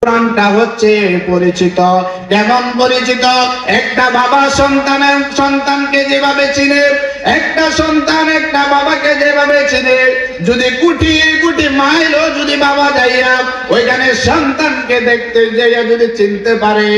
কোরআনটা হচ্ছে পরিচিত। কেমন পরিচিত? একটা বাবা সন্তানকে যেভাবে চিনে, একটা সন্তান একটা বাবাকে যেভাবে চিনে, যদি কোটি কোটি মাইলও যদি বাবা যাইয়া ওইখানে সন্তানকে দেখতে যাইয়া যদি চিনতে পারে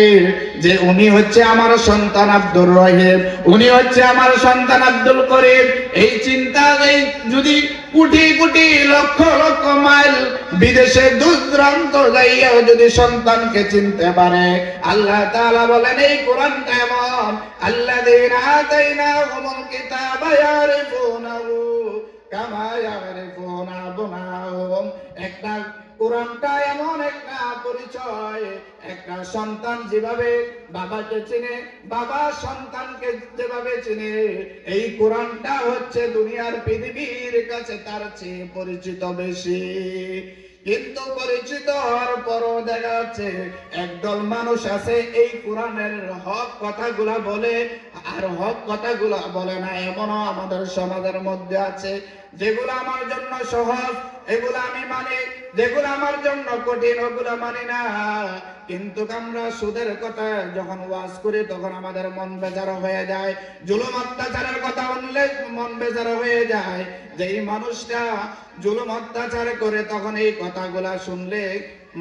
যে উনি হচ্ছে আমার সন্তান আব্দুর রহিম, উনি হচ্ছে আমার সন্তান আব্দুল করিম, এই চিন্তা এই যদি কোটি কোটি লক্ষ লক্ষ মাইল বিদেশে দূরান্ত যাইয়াও যদি সন্তানকে চিনতে পারে, আল্লাহ তাআলা বলেন এই কোরআনটা এমন, আল্লাযীনা আতাইনাহুমুল কিতাবা ইয়ারিফুনাহু কামা ইয়ারিফুনা আবনাহুম। একটা কোরআনটা এমন একটা পরিচয়, একটা সন্তান যেভাবে বাবাকে চিনে, বাবা সন্তানকে যেভাবে চিনে, এই কোরআনটা হচ্ছে দুনিয়ার পৃথিবীর কাছে তার চেয়ে পরিচিত বেশি। কিন্তু পরিচিত হওয়ার পরও দেখা যাচ্ছে একদল মানুষ আছে এই কোরআনের হক কথাগুলা বলে আর হক কথাগুলা বলে না। এমনও আমাদের সমাজের মধ্যে আছে যেগুলো আমার জন্য সহজ এগুলো আমি মানি, যেগুলো আমার জন্য কঠিন ওগুলো মানি না। কিন্তু আমরা সুদের কথা যখন ওয়াজ করি তখন আমাদের মন বেজার হয়ে যায়, জুলুম অত্যাচারের কথা বললে মন বেজার হয়ে যায়। যেই মানুষটা জুলুম অত্যাচার করে তখন এই কথাগুলা শুনলে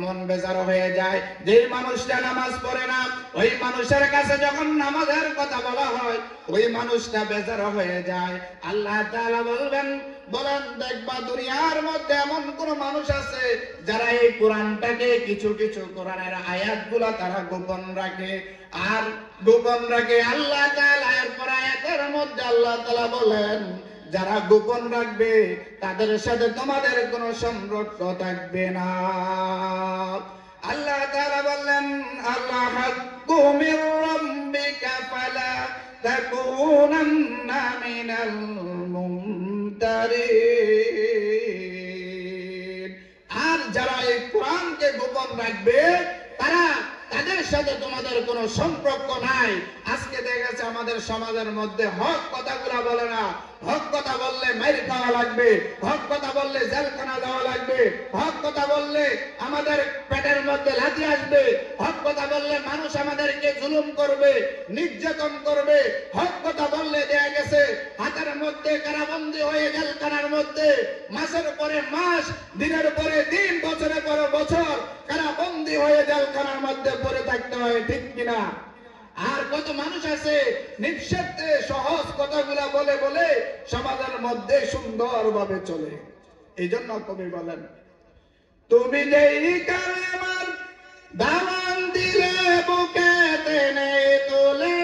মন বেজার হয়ে যায়। যেই মানুষটা নামাজ পড়ে না ওই মানুষের কাছে যখন নামাজের কথা বলা হয় ওই মানুষটা বেজার হয়ে যায়। আল্লাহ তাআলা বলেন দেখবা দুনিয়ার মধ্যে এমন কোন মানুষ আছে যারা এই কোরআনটাকে কিছু কিছু কোরআনের আয়াতগুলা তারা গোপন রাখে আর গোপন রাখে। আল্লাহ তাআলা এরপর আয়াতের মধ্যে আল্লাহ তাআলা বলেন যারা গোপন রাখবে তাদের সাথে তোমাদের কোনো সম্পর্ক থাকবে না। আল্লাহ তাআলা বললেন আল্লাহ হাক্কু মির রাব্বিকা ফালা তাকুনান্না মিনাল মুমতারিন। আর যারা এই কোরআনকে গোপন রাখবে তারা তাদের সাথে তোমাদের কোনো সম্পর্ক নাই। আজকে দেখা গেছে আমাদের সমাজের মধ্যে হক কথাগুলা বলে না, হক কথা বললে মাইর খাওয়া লাগবে, হক কথা বললে জেলখানা যাওয়া লাগবে, হক কথা বললে আমাদের পেটের মধ্যে লাথি আসবে, হক কথা বললে মানুষ আমাদেরকে জুলুম করবে, নির্যাতন করবে, হক কথা বললে দেখা গেছে হাতের মধ্যে কারাবন্দী হয়ে জেলখানার মধ্যে মাসের পরে মাস, দিনের পরে দিন, বছরের পরে বছর কারাবন্দী হয়ে জেলখানার মধ্যে পড়ে থাকতে হয়, ঠিক কিনা? আর কত মানুষ আছে নিঃস্বার্থে সহজ কথাগুলা বলে বলে সমাজের মধ্যে সুন্দরভাবে চলে। এই জন্য কবি বলেন তুমি যেই কালেমার দাওয়াত দিলে বুকে টেনে তোলে,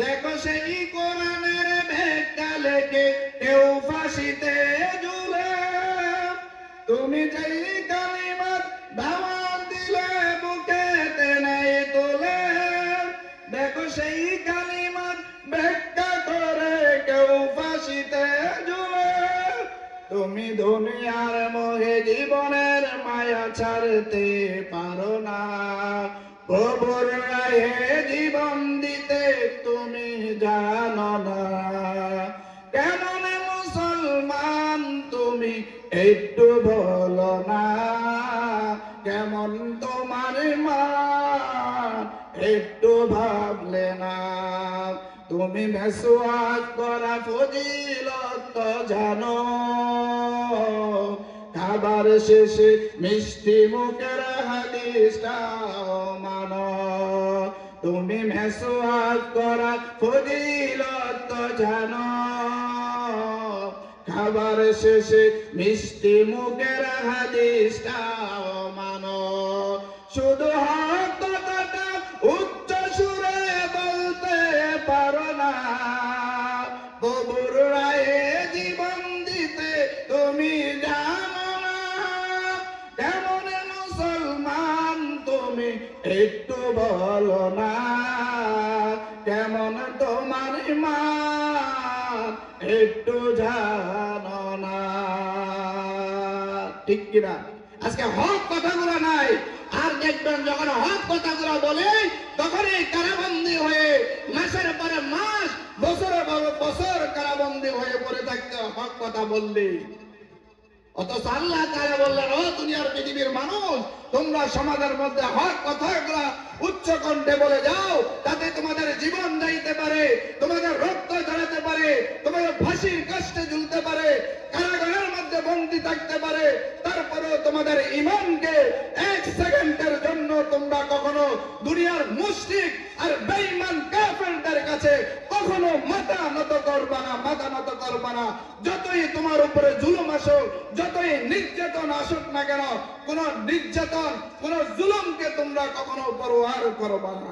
দেখো সেই কোরআনের ব্যাখ্যা লেখে কেউ ফাঁসিতে ঝুলে। তুমি যেই কালেমার দাওয়াত দিলে বুকে টেনে তোলে, দেখো সেই কালিমার ব্যাখ্যা করে কেউ ফাঁসিতে ঝুলে। তুমি দুনিয়ার মোহে জীবনের মায়া ছাড়তে পারো না, প্রভুর রাহে জীবন দিতে তুমি জানো না। কেমন মুসলমান তুমি একটু বলো না, কেমন তোমার মান একটু ভাবলে না। তুমি মেসওয়াক করা ফজিলত জানো, খাবার শেষে মিষ্টি মুখের হাদিসটাও মানো। তুমি মেসওয়াক করা ফজিলত জানো, খাবার শেষে মিষ্টি মুখের হাদিসটাও মানো। শুধু হক কথাটা উচ্চ সুরে বলতে পারো না, প্রভুর রায়ে জীবন দিতে তুমি জানো না। কেমন মুসলমান তুমি একটু বলো না, কেমন তোমার ঈমান একটু জানো না, ঠিক কিনা? আজকে হক কথাগুলো নাই। আর দেখবেন যখন হক কথাগুলো বলে তখনই কারাবন্দী হয়ে মাসের পরে মাস, বছরের পর বছর কারাবন্দী হয়ে পড়ে থাকতে হক কথা বললে। অথচ আল্লাহ তাআলা বললেন, ও দুনিয়ার পৃথিবীর মানুষ, তোমরা সমাজের মধ্যে হক কথাগুলা উচ্চ কণ্ঠে বলে যাও, তাতে তোমাদের জীবন যাইতে পারে, তোমাদের রক্ত ঝরাতে পারে, তোমাদের ফাঁসির কাস্টে ঝুলতে পারে, কারাগারের মধ্যে বন্দী থাকতে পারে, তারপরেও তোমাদের ঈমানকে এক সেকেন্ডের জন্য তোমরা কখনো দুনিয়ার মুশরিক আর বেঈমান কাফেরদের কাছে কখনো মাথা নত করবা না, মাথা নত করবা না। যতই তোমার উপরে জুলুম আসুক, যতই নির্যাতন আসুক না কেন, কোন নির্যাতন, কোন জুলুমকে তোমরা কখনো পরোয়া করবা না।